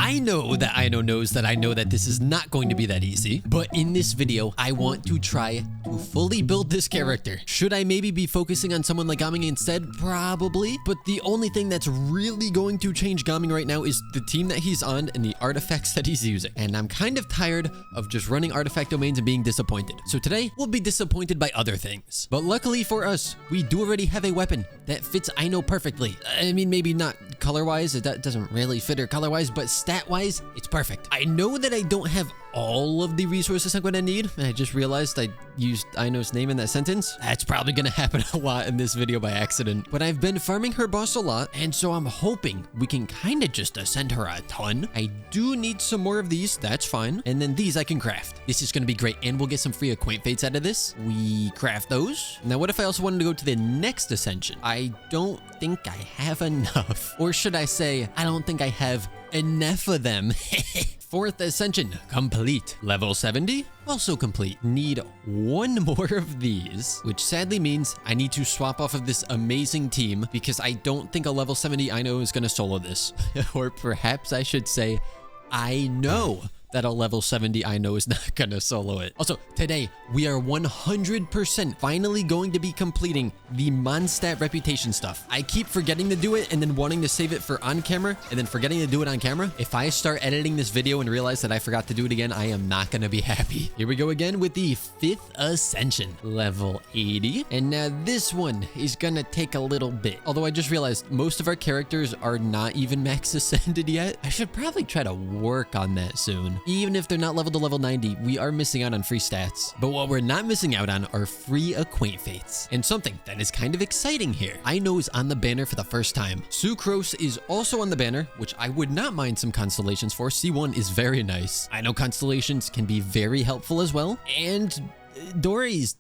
I know that Aino knows that I know that this is not going to be that easy, but in this video, I want to try to fully build this character. Should I maybe be focusing on someone like Gaming instead? Probably, but the only thing that's really going to change Gaming right now is the team that he's on and the artifacts that he's using. And I'm kind of tired of just running artifact domains and being disappointed. So today, we'll be disappointed by other things. But luckily for us, we do already have a weapon that fits Aino perfectly. I mean, maybe not color-wise, that doesn't really fit her color-wise, but stat-wise, it's perfect. I know that I don't have all of the resources I'm gonna need, and I just realized I used Aino's name in that sentence. That's probably gonna happen a lot in this video by accident, but I've been farming her boss a lot, and so I'm hoping we can kind of just ascend her a ton. I do need some more of these, that's fine, and then these I can craft. This is gonna be great, and we'll get some free acquaint fates out of this. We craft those. Now, what if I also wanted to go to the next ascension? I don't think I have enough, or should I say, I don't think I have enough of them. Fourth ascension, complete. Level 70, also complete. Need one more of these, which sadly means I need to swap off of this amazing team because I don't think a level 70 Aino is gonna solo this. Or perhaps I should say, I know that a level 70 Aino is not gonna solo it. Also, today, we are 100% finally going to be completing the Mondstadt reputation stuff. I keep forgetting to do it and then wanting to save it for on camera and then forgetting to do it on camera. If I start editing this video and realize that I forgot to do it again, I am not gonna be happy. Here we go again with the 5th ascension, level 80. And now this one is gonna take a little bit. Although I just realized most of our characters are not even max ascended yet. I should probably try to work on that soon. Even if they're not leveled to level 90, we are missing out on free stats. But what we're not missing out on are free acquaint fates. And something that is kind of exciting here. Aino is on the banner for the first time. Sucrose is also on the banner, which I would not mind some constellations for. C1 is very nice. I know constellations can be very helpful as well. And Dory's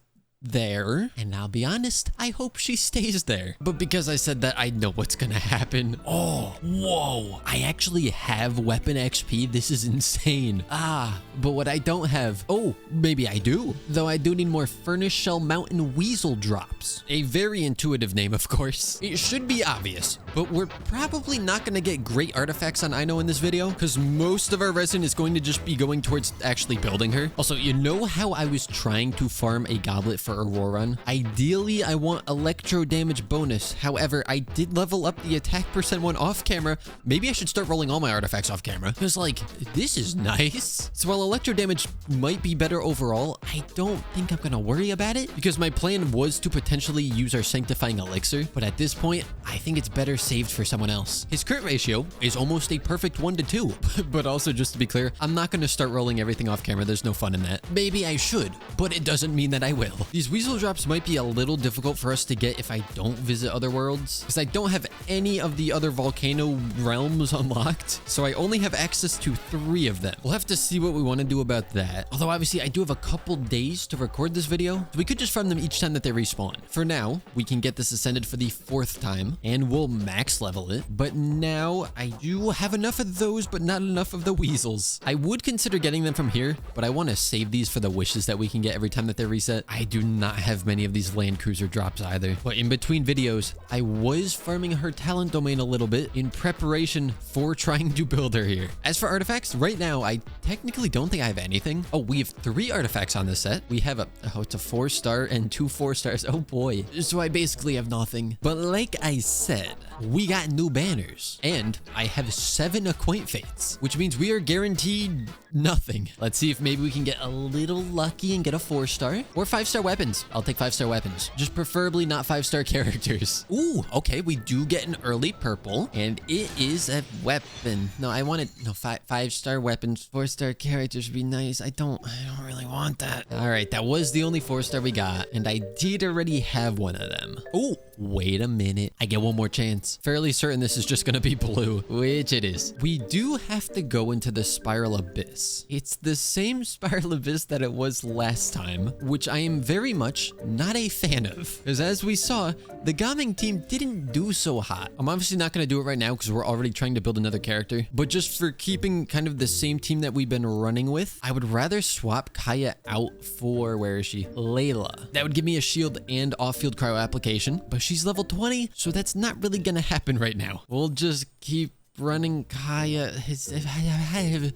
there, and I'll be honest, I hope she stays there. But because I said that, I know what's gonna happen. Oh, whoa, I actually have weapon XP. This is insane. But what I don't have, oh, maybe I do, though I do need more Furnace Shell Mountain Weasel drops. A very intuitive name, of course. It should be obvious, but we're probably not gonna get great artifacts on Aino in this video because most of our resin is going to just be going towards actually building her. Also, you know how I was trying to farm a goblet for Aurora? Ideally, I want electro damage bonus. However, I did level up the attack percent one off camera. Maybe I should start rolling all my artifacts off camera because, like, this is nice. So while electro damage might be better overall, I don't think I'm gonna worry about it because my plan was to potentially use our sanctifying elixir, but at this point, I think it's better saved for someone else. His crit ratio is almost a perfect 1-2, but also just to be clear, I'm not gonna start rolling everything off camera. There's no fun in that. Maybe I should, but it doesn't mean that I will. These weasel drops might be a little difficult for us to get if I don't visit other worlds, because I don't have any of the other volcano realms unlocked, so I only have access to 3 of them. We'll have to see what we want to do about that. Although obviously I do have a couple days to record this video, so we could just farm them each time that they respawn. For now, we can get this ascended for the 4th time, and we'll max level it. But now I do have enough of those, but not enough of the weasels. I would consider getting them from here, but I want to save these for the wishes that we can get every time that they reset. I do not have many of these land cruiser drops either. But in between videos, I was farming her talent domain a little bit in preparation for trying to build her here. As for artifacts, right now, I technically don't think I have anything. Oh, we have 3 artifacts on this set. We have it's a 4-star and 2 4-stars. Oh boy. So I basically have nothing. But like I said, we got new banners and I have 7 acquaint fates, which means we are guaranteed nothing. Let's see if maybe we can get a little lucky and get a 4-star or 5-star weapons. I'll take 5-star weapons, just preferably not 5-star characters. Ooh, okay, we do get an early purple and it is a weapon. No, I wanted 5-star weapons. 4-star characters would be nice. I don't really want that. All right, that was the only 4-star we got, and I did already have one of them. Oh, wait a minute. I get one more chance. Fairly certain this is just gonna be blue, which it is. We do have to go into the Spiral Abyss. It's the same Spiral Abyss that it was last time, which I am very much not a fan of. Because as we saw, the Gaming team didn't do so hot. I'm obviously not gonna do it right now because we're already trying to build another character, but just for keeping kind of the same team that we've been running with, I would rather swap Kaya out for, where is she? Layla. That would give me a shield and off-field cryo application, but she's level 20, so that's not really gonna happen right now. We'll just keep running Kaya.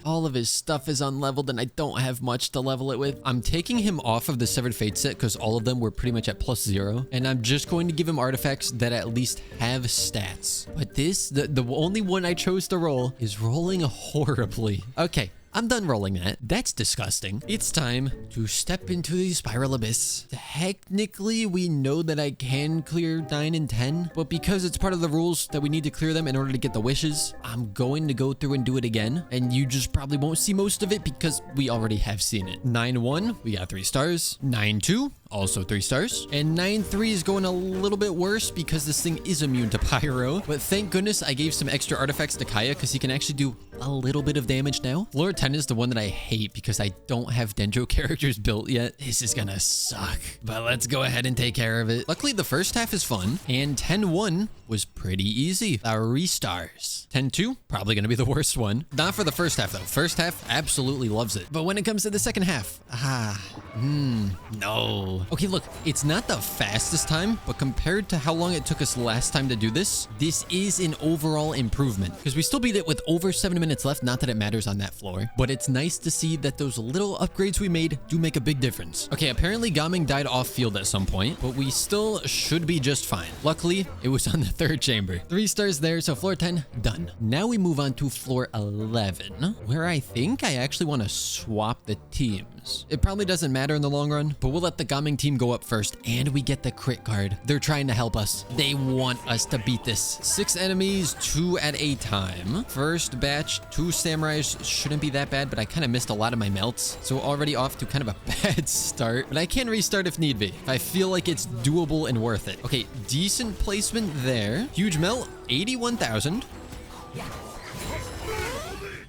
All of his stuff is unleveled and I don't have much to level it with. I'm taking him off of the Severed Fate set because all of them were pretty much at +0. And I'm just going to give him artifacts that at least have stats. But this, the only one I chose to roll is rolling horribly. Okay. I'm done rolling that. That's disgusting. It's time to step into the Spiral Abyss. Technically, we know that I can clear 9 and 10, but because it's part of the rules that we need to clear them in order to get the wishes, I'm going to go through and do it again. And you just probably won't see most of it because we already have seen it. 9-1, we got 3 stars. 9-2, also 3 stars. And 9-3 is going a little bit worse because this thing is immune to Pyro. But thank goodness I gave some extra artifacts to Kaya because he can actually do a little bit of damage now. Floor 10 is the one that I hate because I don't have Dendro characters built yet. This is gonna suck, but let's go ahead and take care of it. Luckily, the first half is fun, and 10-1 was pretty easy. 3 stars. 10-2, probably gonna be the worst one. Not for the first half, though. First half, absolutely loves it. But when it comes to the second half, no. Okay, look, it's not the fastest time, but compared to how long it took us last time to do this, this is an overall improvement because we still beat it with over 7 minutes left. Not that it matters on that floor, but it's nice to see that those little upgrades we made do make a big difference. Okay, apparently Gaming died off field at some point, but we still should be just fine. Luckily, it was on the 3rd chamber. 3 stars there, so floor 10, done. Now we move on to floor 11, where I think I actually want to swap the teams. It probably doesn't matter in the long run, but we'll let the Gaming team go up first, and we get the crit card. They're trying to help us. They want us to beat this. 6 enemies, 2 at a time. First batch, 2 samurais shouldn't be that bad, but I kind of missed a lot of my melts, so already off to kind of a bad start, but I can restart if need be, if I feel like it's doable and worth it. Okay, decent placement there. Huge melt, 81,000.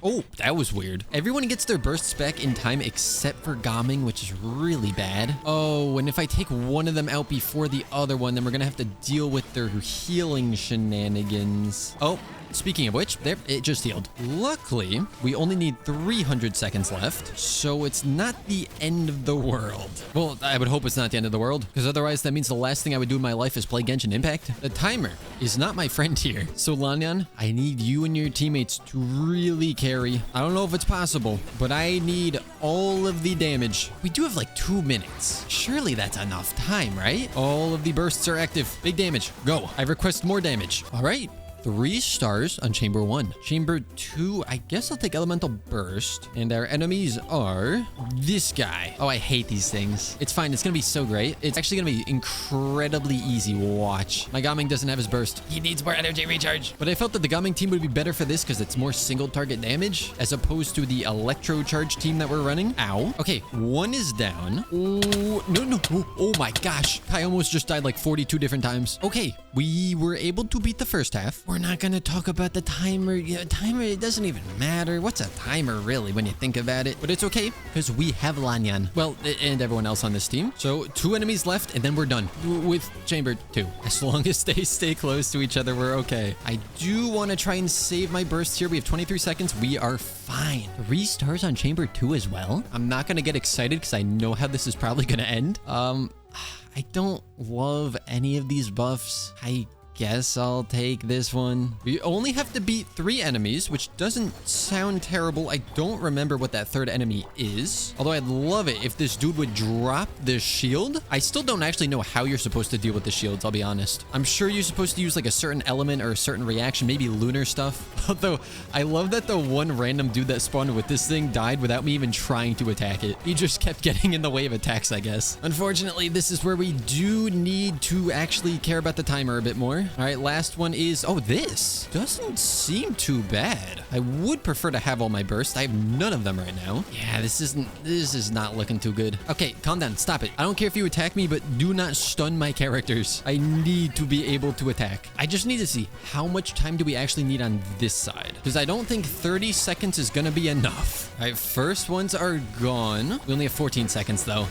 Oh, that was weird. Everyone gets their bursts back in time except for Gaming, which is really bad. Oh, and if I take one of them out before the other one, then we're gonna have to deal with their healing shenanigans. Oh, speaking of which, there, it just healed. Luckily, we only need 300 seconds left, so it's not the end of the world. Well, I would hope it's not the end of the world, because otherwise that means the last thing I would do in my life is play Genshin Impact. The timer is not my friend here. So Lanyan, I need you and your teammates to really carry. I don't know if it's possible, but I need all of the damage. We do have like 2 minutes. Surely that's enough time, right? All of the bursts are active. Big damage. Go. I request more damage. All right. 3 stars on chamber 1. Chamber 2, I guess I'll take elemental burst. And our enemies are this guy. Oh, I hate these things. It's fine. It's gonna be so great. It's actually gonna be incredibly easy. Watch. My Gaming doesn't have his burst. He needs more energy recharge. But I felt that the Gaming team would be better for this because it's more single target damage as opposed to the electro charge team that we're running. Ow. Okay, 1 is down. Oh, no. Oh my gosh. I almost just died like 42 different times. Okay, we were able to beat the first half. We're not gonna talk about the timer. Yeah, timer, it doesn't even matter. What's a timer really when you think about it? But it's okay because we have Lanyan. Well, and everyone else on this team. So 2 enemies left and then we're done with chamber 2. As long as they stay close to each other, we're okay. I do want to try and save my bursts here. We have 23 seconds. We are fine. 3 stars on chamber 2 as well. I'm not gonna get excited because I know how this is probably gonna end. I don't love any of these buffs. I guess I'll take this one. We only have to beat 3 enemies, which doesn't sound terrible. I don't remember what that 3rd enemy is. Although I'd love it if this dude would drop the shield. I still don't actually know how you're supposed to deal with the shields, I'll be honest. I'm sure you're supposed to use like a certain element or a certain reaction, maybe lunar stuff. Although I love that the one random dude that spawned with this thing died without me even trying to attack it. He just kept getting in the way of attacks, I guess. Unfortunately, this is where we do need to actually care about the timer a bit more. All right, last one is, oh, this doesn't seem too bad. I would prefer to have all my bursts. I have none of them right now. Yeah, this is not looking too good. Okay, calm down. Stop it. I don't care if you attack me, but do not stun my characters. I need to be able to attack. I just need to see how much time do we actually need on this side, because I don't think 30 seconds is gonna be enough. All right, first ones are gone. We only have 14 seconds though.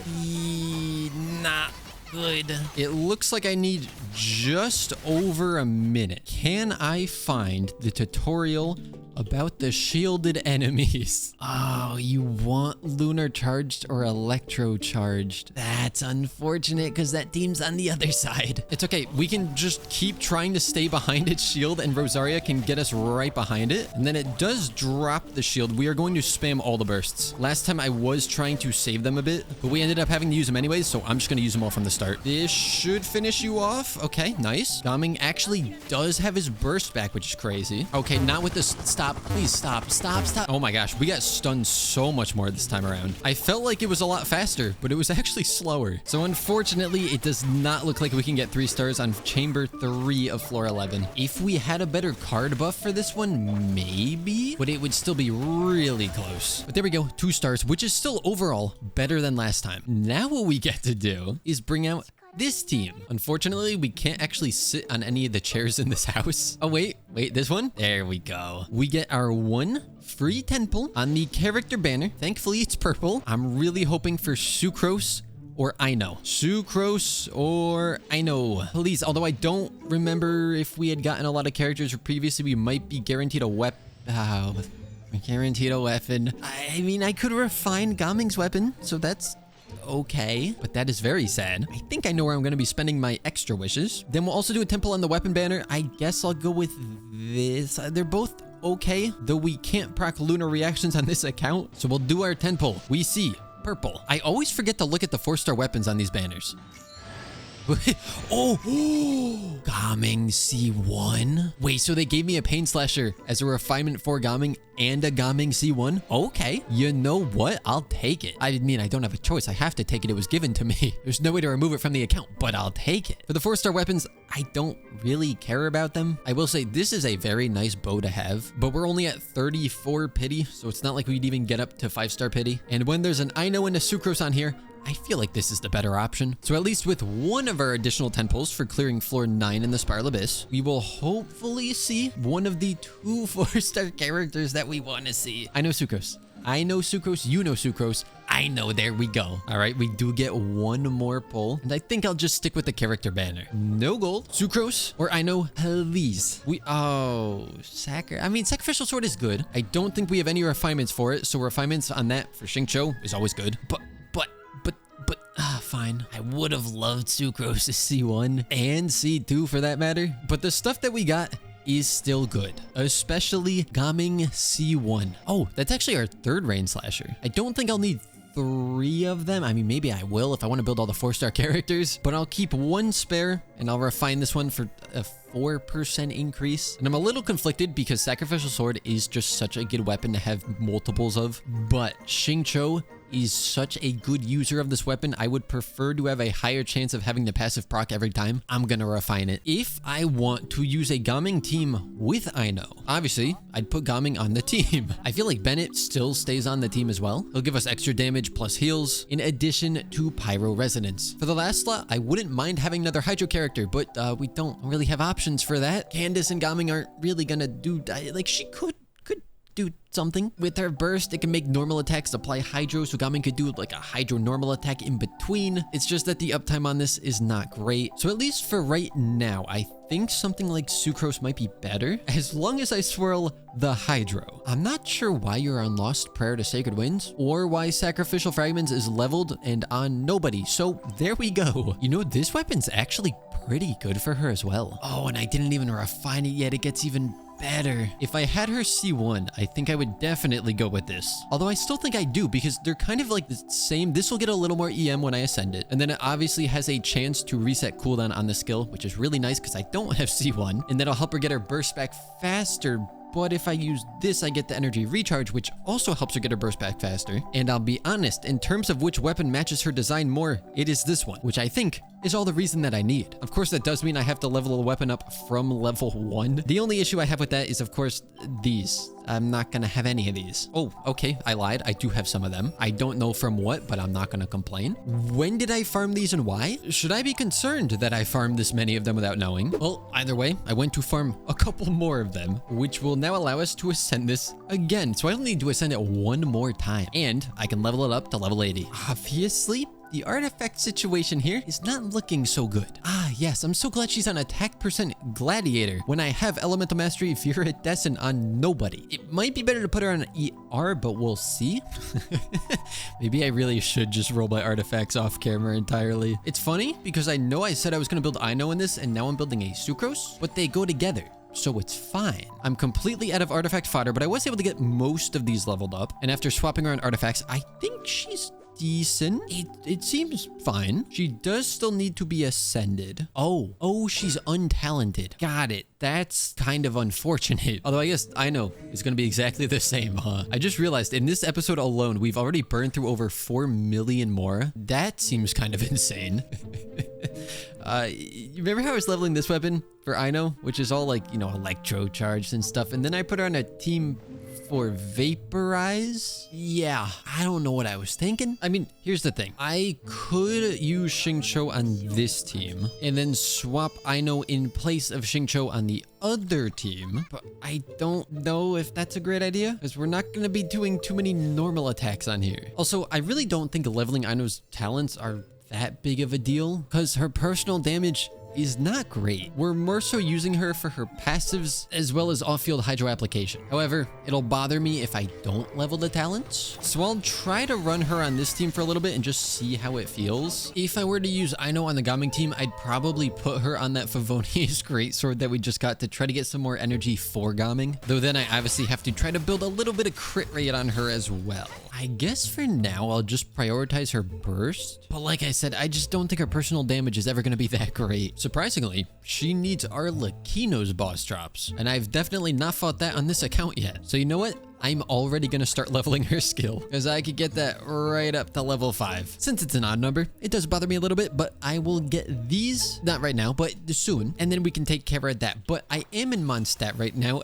Not good. It looks like I need just over a minute. Can I find the tutorial about the shielded enemies. Oh, you want lunar charged or electro charged? That's unfortunate because that team's on the other side. It's okay. We can just keep trying to stay behind its shield and Rosaria can get us right behind it. And then it does drop the shield. We are going to spam all the bursts. Last time I was trying to save them a bit, but we ended up having to use them anyways. So I'm just going to use them all from the start. This should finish you off. Okay, nice. Gaming actually does have his burst back, which is crazy. Okay, not with this. Stop. Please stop. Stop. Stop. Oh my gosh. We got stunned so much more this time around. I felt like it was a lot faster, but it was actually slower. So unfortunately, it does not look like we can get 3 stars on chamber 3 of floor 11. If we had a better card buff for this one, maybe, but it would still be really close. But there we go. 2 stars, which is still overall better than last time. Now what we get to do is bring out this team. Unfortunately, we can't actually sit on any of the chairs in this house. Oh, wait, this one? There we go. We get our 1 free temple on the character banner. Thankfully, it's purple. I'm really hoping for Sucrose or Aino. Sucrose or Aino. Please, although I don't remember if we had gotten a lot of characters previously, we might be guaranteed a weapon. Guaranteed a weapon. I mean, I could refine Gaming's weapon, so that's okay, but that is very sad. I think I know where I'm going to be spending my extra wishes. Then we'll also do a temple on the weapon banner. I guess I'll go with this. They're both okay, though we can't proc lunar reactions on this account. So we'll do our temple. We see purple. I always forget to look at the 4-star weapons on these banners. Gaming C1. Wait, so they gave me a Pain Slasher as a refinement for Gaming and a Gaming C1? Okay. You know what? I'll take it. I mean, I don't have a choice. I have to take it. It was given to me. There's no way to remove it from the account, but I'll take it. For the 4-star weapons, I don't really care about them. I will say this is a very nice bow to have, but we're only at 34 pity, so it's not like we'd even get up to 5-star pity. And when there's an Aino and a Sucrose on here, I feel like this is the better option. So at least with one of our additional temples for clearing floor 9 in the Spiral Abyss, we will hopefully see one of the 2 4-star characters that we want to see. I know Sucrose. I know Sucrose. You know Sucrose. I know. There we go. All right, we do get 1 more pull, and I think I'll just stick with the character banner. No gold. Sucrose or I know, please. Sacrificial Sword is good. I don't think we have any refinements for it, so refinements on that for Xingqiu is always good. Fine. I would have loved Sucrose's C1 and C2 for that matter, but the stuff that we got is still good, especially Gaming C1. Oh, that's actually our 3rd Rain Slasher. I don't think I'll need 3 of them. I mean, maybe I will if I want to build all the 4-star characters, but I'll keep 1 spare and I'll refine this one for a 4% increase. And I'm a little conflicted because Sacrificial Sword is just such a good weapon to have multiples of, but Xingqiu is such a good user of this weapon. I would prefer to have a higher chance of having the passive proc every time. I'm gonna refine it. If I want to use a Gaming team with Aino, obviously I'd put Gaming on the team. I feel like Bennett still stays on the team as well. He'll give us extra damage plus heals in addition to Pyro Resonance. For the last slot, I wouldn't mind having another Hydro character, but we don't really have options for that. Candace and Gaming aren't really gonna do, like, she could do something. With her burst, it can make normal attacks apply Hydro, so Gaming could do like a Hydro normal attack in between. It's just that the uptime on this is not great. So at least for right now, I think something like Sucrose might be better, as long as I swirl the Hydro. I'm not sure why you're on Lost Prayer to Sacred Winds, or why Sacrificial Fragments is leveled and on nobody, so there we go. You know, this weapon's actually pretty good for her as well. Oh, and I didn't even refine it yet. It gets even better. If I had her C1, I think I would definitely go with this. Although I still think I do, because they're kind of like the same. This will get a little more EM when I ascend it. And then it obviously has a chance to reset cooldown on the skill, which is really nice because I don't have C1. And that'll help her get her burst back faster. But if I use this, I get the energy recharge, which also helps her get her burst back faster. And I'll be honest, in terms of which weapon matches her design more, it is this one, which I think is all the reason that I need. Of course, that does mean I have to level the weapon up from level 1. The only issue I have with that is, of course, these. I'm not gonna have any of these. Oh, okay, I lied. I do have some of them. I don't know from what, but I'm not gonna complain. When did I farm these and why? Should I be concerned that I farmed this many of them without knowing? Well, either way, I went to farm a couple more of them, which will now allow us to ascend this again. So I don't need to ascend it 1 more time, and I can level it up to level 80. Obviously, the artifact situation here is not looking so good. Ah, yes, I'm so glad she's on attack percent gladiator when I have elemental mastery viridescent on nobody. It might be better to put her on ER, but we'll see. Maybe I really should just roll my artifacts off camera entirely. It's funny because I know I said I was going to build Aino in this, and now I'm building a Sucrose, but they go together. So it's fine. I'm completely out of artifact fodder, but I was able to get most of these leveled up. And after swapping around artifacts, I think she's decent. It seems fine. She does still need to be ascended. Oh, she's untalented. Got it. That's kind of unfortunate. Although I guess Aino is going to be exactly the same, huh? I just realized in this episode alone, we've already burned through over 4 million more. That seems kind of insane. You remember how I was leveling this weapon for Aino, which is all like, you know, electro charged and stuff, and then I put her on a team for vaporize? Yeah, I don't know what I was thinking. I mean, here's the thing. I could use Xingqiu on this team and then swap Aino in place of Xingqiu on the other team, but I don't know if that's a great idea because we're not going to be doing too many normal attacks on here. Also, I really don't think leveling Aino's talents are that big of a deal because her personal damage is not great. We're more so using her for her passives as well as off-field hydro application. However, it'll bother me if I don't level the talents. So I'll try to run her on this team for a little bit and just see how it feels. If I were to use Aino on the Gaming team, I'd probably put her on that Favonius greatsword that we just got to try to get some more energy for Gaming. Though then I obviously have to try to build a little bit of crit rate on her as well. I guess for now, I'll just prioritize her burst. But like I said, I just don't think her personal damage is ever going to be that great. Surprisingly, she needs Arlecchino's boss drops. And I've definitely not fought that on this account yet. So you know what? I'm already going to start leveling her skill because I could get that right up to level 5. Since it's an odd number, it does bother me a little bit, but I will get these, not right now, but soon. And then we can take care of that. But I am in Mondstadt right now.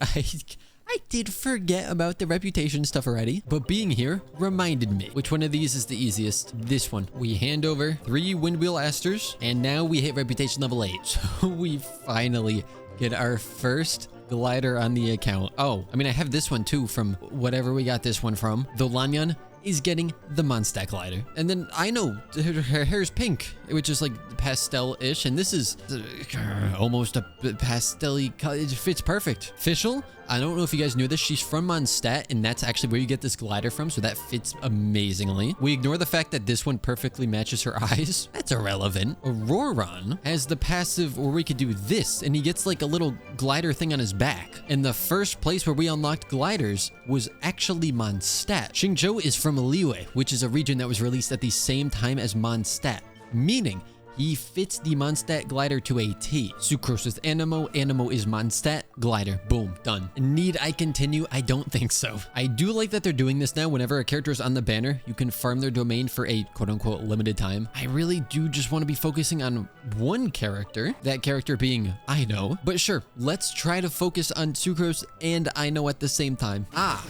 I did forget about the reputation stuff already, but being here reminded me. Which one of these is the easiest? This one. We hand over 3 Windwheel Asters, and now we hit reputation level 8. So we finally get our first glider on the account. Oh, I mean, I have this one too from whatever we got this one from. Though Lanyan is getting the Mondstadt glider. And then I know her hair's pink, which is like pastel-ish, and this is almost a pastel-y color. It fits perfect. Fischl, I don't know if you guys knew this, she's from Mondstadt, and that's actually where you get this glider from, so that fits amazingly. We ignore the fact that this one perfectly matches her eyes. That's irrelevant. Auroron has the passive where we could do this, and he gets like a little glider thing on his back. And the first place where we unlocked gliders was actually Mondstadt. Xingqiu is from Liyue, which is a region that was released at the same time as Mondstadt, meaning he fits the Mondstadt glider to a T. Sucrose is Animo, Animo is Mondstadt, glider, boom, done. Need I continue? I don't think so. I do like that they're doing this now. Whenever a character is on the banner, you can farm their domain for a quote-unquote limited time. I really do just want to be focusing on one character, that character being Aino. But sure, let's try to focus on Sucrose and Aino at the same time. Ah,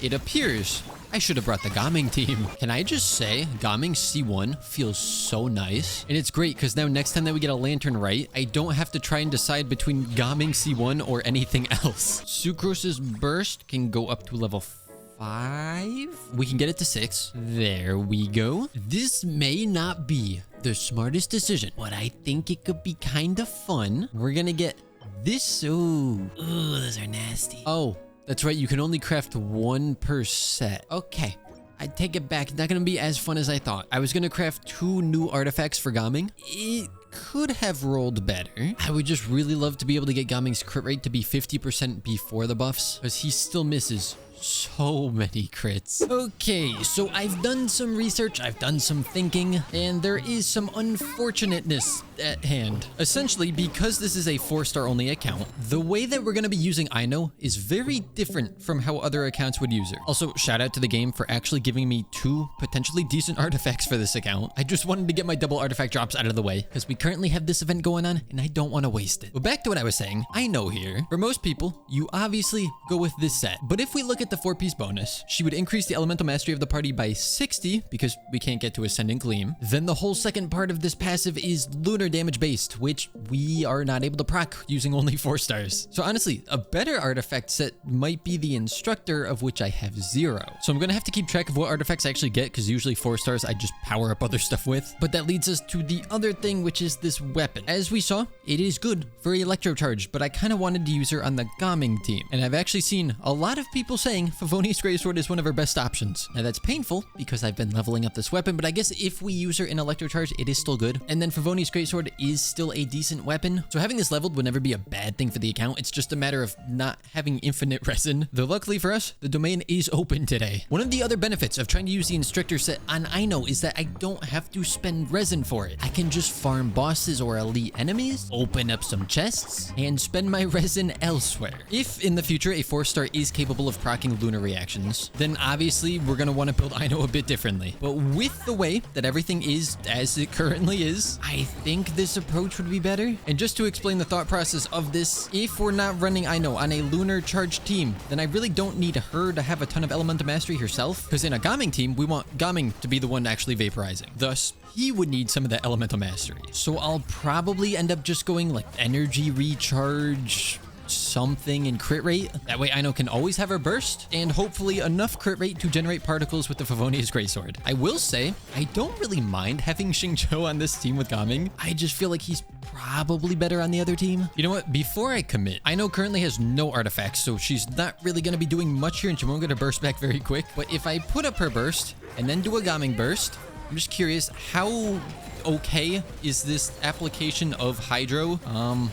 it appears I should have brought the Gaming team. Can I just say, Gaming C1 feels so nice. And it's great because now next time that we get a lantern right, I don't have to try and decide between Gaming C1 or anything else. Sucrose's burst can go up to level 5. We can get it to 6. There we go. This may not be the smartest decision, but I think it could be kind of fun. We're gonna get this. Ooh, those are nasty. Oh, that's right, you can only craft 1 per set. Okay, I take it back. It's not gonna be as fun as I thought. I was gonna craft 2 new artifacts for Gaming. It could have rolled better. I would just really love to be able to get Gaming's crit rate to be 50% before the buffs, because he still misses so many crits. Okay, so I've done some research, I've done some thinking, and there is some unfortunateness at hand. Essentially, because this is a 4-star only account, the way that we're going to be using Aino is very different from how other accounts would use her. Also, shout out to the game for actually giving me 2 potentially decent artifacts for this account. I just wanted to get my double artifact drops out of the way, because we currently have this event going on, and I don't want to waste it. But back to what I was saying, Aino here. For most people, you obviously go with this set. But if we look at get the 4-piece bonus. She would increase the elemental mastery of the party by 60 because we can't get to Ascendant Gleam. Then the whole second part of this passive is lunar damage based, which we are not able to proc using only 4 stars. So honestly, a better artifact set might be the Instructor, of which I have 0. So I'm gonna have to keep track of what artifacts I actually get, because usually 4 stars I just power up other stuff with. But that leads us to the other thing, which is this weapon. As we saw, it is good for electro charge, but I kind of wanted to use her on the Gaming team. And I've actually seen a lot of people saying Favonius Greatsword is one of her best options. Now that's painful because I've been leveling up this weapon, but I guess if we use her in electro charge, it is still good. And then Favonius Greatsword is still a decent weapon. So having this leveled would never be a bad thing for the account. It's just a matter of not having infinite resin. Though luckily for us, the domain is open today. One of the other benefits of trying to use the Instructor set on Aino is that I don't have to spend resin for it. I can just farm bosses or elite enemies, open up some chests, and spend my resin elsewhere. If in the future a 4-star is capable of proccing lunar reactions, then obviously we're going to want to build Aino a bit differently. But with the way that everything is as it currently is, I think this approach would be better. And just to explain the thought process of this, if we're not running Aino on a lunar charge team, then I really don't need her to have a ton of elemental mastery herself, because in a Gaming team, we want Gaming to be the one actually vaporizing. Thus, he would need some of that elemental mastery. So I'll probably end up just going like energy recharge, something, in crit rate. That way Aino can always have her burst, and hopefully enough crit rate to generate particles with the Favonius Greatsword. I will say, I don't really mind having Xingqiu on this team with Gaming. I just feel like he's probably better on the other team. You know what? Before I commit, Aino currently has no artifacts, so she's not really going to be doing much here, and she won't get her burst back very quick. But if I put up her burst and then do a Gaming burst, I'm just curious, how okay is this application of Hydro?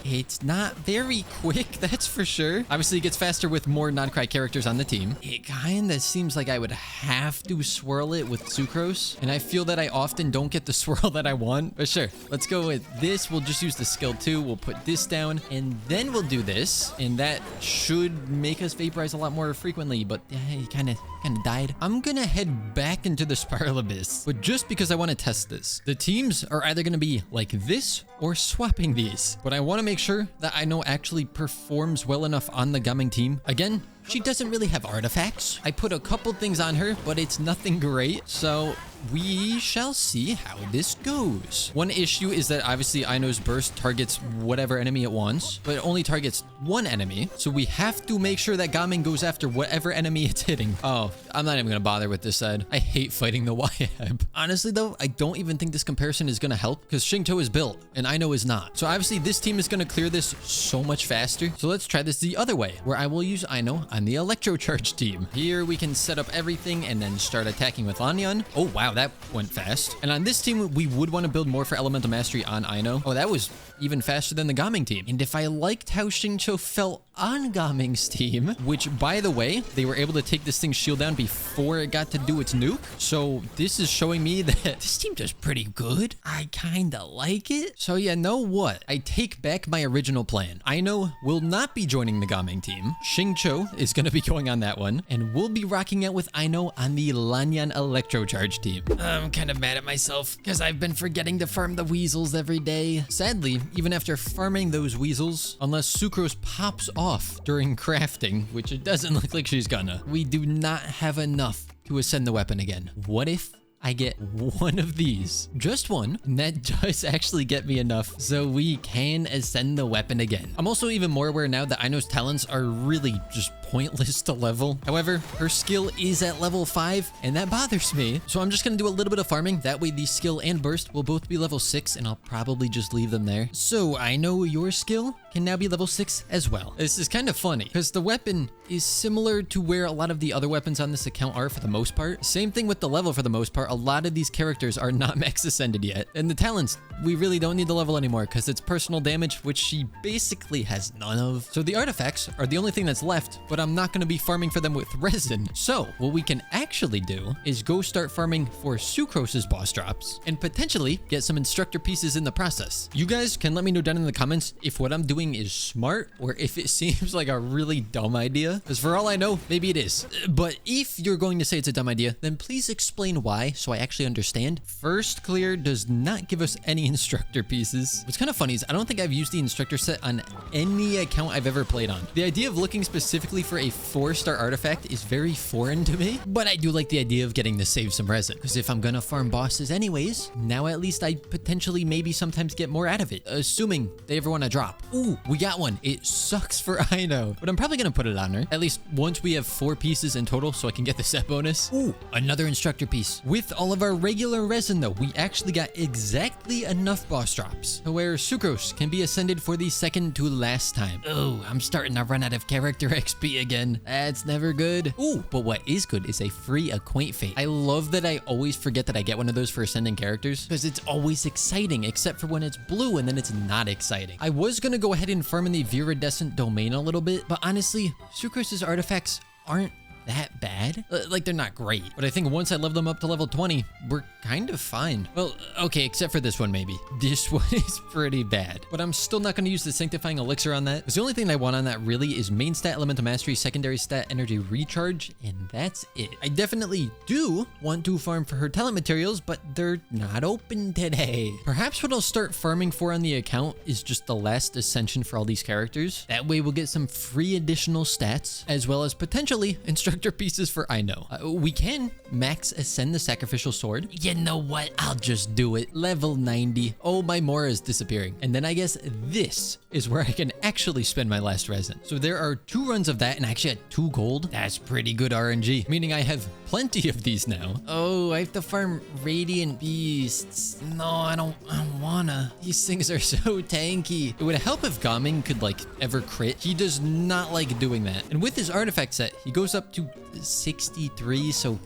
It's not very quick, that's for sure. Obviously, it gets faster with more non-cry characters on the team. It kind of seems like I would have to swirl it with Sucrose, and I feel that I often don't get the swirl that I want. But sure, let's go with this. We'll just use the skill 2. We'll put this down, and then we'll do this, and that should make us vaporize a lot more frequently, but he kind of died. I'm gonna head back into the Spiral Abyss, but just because I want to test this. The teams are either going to be like this or swapping these, but I want to make sure that Aino actually performs well enough on the Gaming team. Again, she doesn't really have artifacts. I put a couple things on her, but it's nothing great. So we shall see how this goes. One issue is that obviously Aino's burst targets whatever enemy it wants, but it only targets one enemy. So we have to make sure that Gaming goes after whatever enemy it's hitting. Oh, I'm not even going to bother with this side. I hate fighting the YAB. Honestly though, I don't even think this comparison is going to help, because Xingqiu is built and Aino is not. So obviously this team is going to clear this so much faster. So let's try this the other way, where I will use Aino on the Electro Charge team. Here we can set up everything and then start attacking with Lanyan. Oh wow, that went fast. And on this team, we would want to build more for Elemental Mastery on Aino. Oh, that was even faster than the Gaming team. And if I liked how Xingqiu felt on Gaming's team, which by the way, they were able to take this thing's shield down before it got to do its nuke. So this is showing me that this team does pretty good. I kind of like it. So yeah, know what? I take back my original plan. Aino will not be joining the Gaming team. Xingqiu is going to be going on that one, and we'll be rocking out with Aino on the Lanyan Electro Charge team. I'm kind of mad at myself because I've been forgetting to farm the weasels every day. Sadly, even after farming those weasels, unless Sucrose pops off during crafting, which it doesn't look like she's gonna, we do not have enough to ascend the weapon again. What if I get one of these, just one, and that does actually get me enough so we can ascend the weapon again. I'm also even more aware now that Aino's talents are really just pointless to level. However, her skill is at level 5, and that bothers me. So I'm just gonna do a little bit of farming. That way the skill and burst will both be level 6, and I'll probably just leave them there. So I know your skill can now be level 6 as well. This is kind of funny because the weapon is similar to where a lot of the other weapons on this account are for the most part. Same thing with the level for the most part. A lot of these characters are not max ascended yet. And the talents, we really don't need the level anymore because it's personal damage, which she basically has none of. So the artifacts are the only thing that's left, but I'm not going to be farming for them with resin. So what we can actually do is go start farming for Sucrose's boss drops and potentially get some instructor pieces in the process. You guys can let me know down in the comments if what I'm doing is smart or if it seems like a really dumb idea, because for all I know, maybe it is. But if you're going to say it's a dumb idea, then please explain why so I actually understand. First clear does not give us any instructor pieces. What's kind of funny is I don't think I've used the instructor set on any account I've ever played on. The idea of looking specifically for a 4-star artifact is very foreign to me, but I do like the idea of getting to save some resin. Because if I'm gonna farm bosses anyways, now at least I potentially maybe sometimes get more out of it, assuming they ever want to drop. Ooh, we got one. It sucks for Aino, but I'm probably gonna put it on her. At least once we have 4 pieces in total so I can get the set bonus. Ooh, another instructor piece. With all of our regular resin though, we actually got exactly enough boss drops to where Sucrose can be ascended for the second to last time. Oh, I'm starting to run out of character XP again. That's never good. Ooh, but what is good is a free acquaint fate. I love that I always forget that I get one of those for ascending characters because it's always exciting except for when it's blue and then it's not exciting. I was gonna go ahead and farm in the viridescent domain a little bit, but honestly, Sucrose's artifacts aren't that bad. Like, they're not great, but I think once I level them up to level 20, we're kind of fine. Well, okay, except for this one maybe. This one is pretty bad, but I'm still not going to use the sanctifying elixir on that because the only thing I want on that really is main stat elemental mastery, secondary stat energy recharge, and that's it. I definitely do want to farm for her talent materials, but they're not open today. Perhaps what I'll start farming for on the account is just the last ascension for all these characters. That way we'll get some free additional stats as well as potentially instructor pieces for Aino. We can max ascend the sacrificial sword. You know what? I'll just do it. Level 90. Oh, my Mora is disappearing. And then I guess this is where I can actually spend my last resin. So there are 2 runs of that and I actually had 2 gold. That's pretty good RNG, meaning I have plenty of these now. Oh, I have to farm radiant beasts. No, I don't wanna. These things are so tanky. It would help if Gaming could like ever crit. He does not like doing that. And with his artifact set, he goes up to 63, so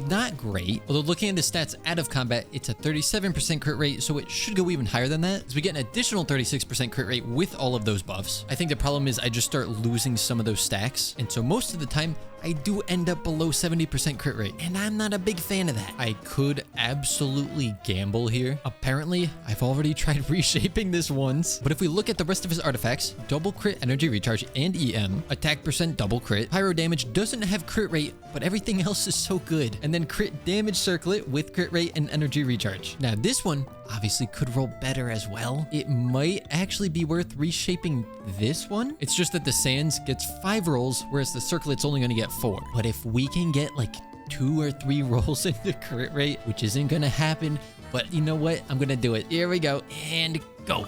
not great. Although looking at the stats out of combat, it's a 37% crit rate, so it should go even higher than that, because we get an additional 36% crit rate with all of those buffs. I think the problem is I just start losing some of those stacks, and so most of the time, I do end up below 70% crit rate, and I'm not a big fan of that. I could absolutely gamble here. Apparently, I've already tried reshaping this once, but if we look at the rest of his artifacts, double crit energy recharge and EM, attack percent double crit, pyro damage doesn't have crit rate, but everything else is so good, and then crit damage circlet with crit rate and energy recharge. Now this one obviously could roll better as well. It might actually be worth reshaping this one. It's just that the Sands gets 5 rolls, whereas the circlet's only gonna get 4. But if we can get like 2 or 3 rolls into crit rate, which isn't gonna happen, but you know what? I'm gonna do it. Here we go, and go.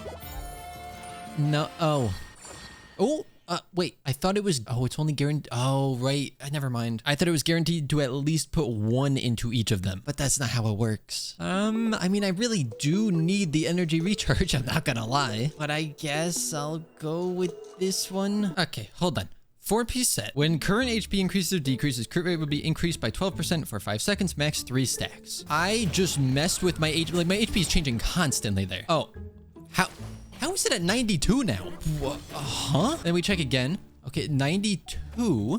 No, wait, I thought it was, it's only guaranteed. Oh, right. Never mind. I thought it was guaranteed to at least put 1 into each of them, but that's not how it works. I mean, I really do need the energy recharge. I'm not gonna lie, but I guess I'll go with this one. Okay, hold on. 4-piece set. When current HP increases or decreases, crit rate would be increased by 12% for 5 seconds, max 3 stacks. I just messed with my HP. Like, my HP is changing constantly there. Oh, how is it at 92 now? What? Then we check again. Okay, 92.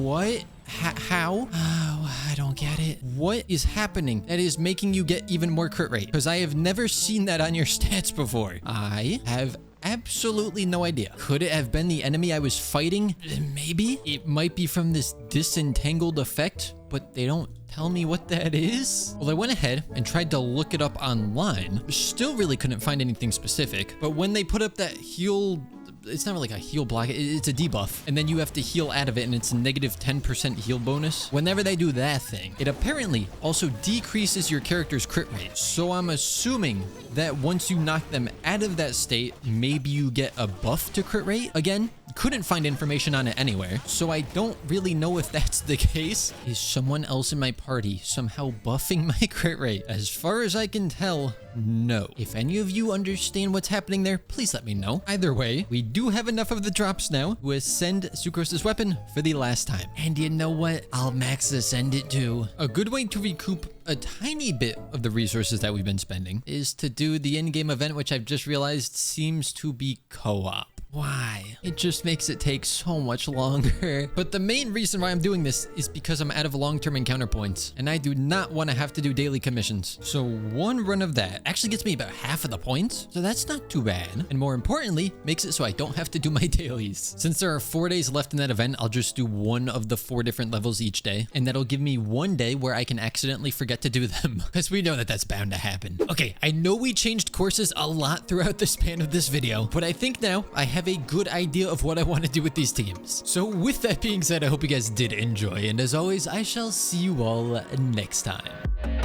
What? How? Oh, I don't get it. What is happening that is making you get even more crit rate? Because I have never seen that on your stats before. I have absolutely no idea. Could it have been the enemy I was fighting? Maybe. It might be from this disentangled effect, but they don't tell me what that is. Well, I went ahead and tried to look it up online. Still really couldn't find anything specific, but when they put up that heal, it's not really like a heal block, it's a debuff, and then you have to heal out of it, and it's a negative 10% heal bonus. Whenever they do that thing, it apparently also decreases your character's crit rate. So I'm assuming that once you knock them out of that state, maybe you get a buff to crit rate. Again, couldn't find information on it anywhere, so I don't really know if that's the case. Is someone else in my party somehow buffing my crit rate? As far as I can tell, no. If any of you understand what's happening there, please let me know. Either way, we do have enough of the drops now to ascend Sucrose's weapon for the last time. And you know what? I'll max ascend it too. A good way to recoup a tiny bit of the resources that we've been spending is to do the in-game event, which I've just realized seems to be co-op. Why? It just makes it take so much longer. But the main reason why I'm doing this is because I'm out of long-term encounter points, and I do not want to have to do daily commissions. So 1 run of that actually gets me about half of the points, so that's not too bad. And more importantly, makes it so I don't have to do my dailies. Since there are 4 days left in that event, I'll just do 1 of the 4 different levels each day, and that'll give me 1 day where I can accidentally forget to do them, because we know that that's bound to happen. Okay, I know we changed courses a lot throughout the span of this video, but I think now I have have a good idea of what I want to do with these teams. So with that being said, I hope you guys did enjoy, and as always, I shall see you all next time.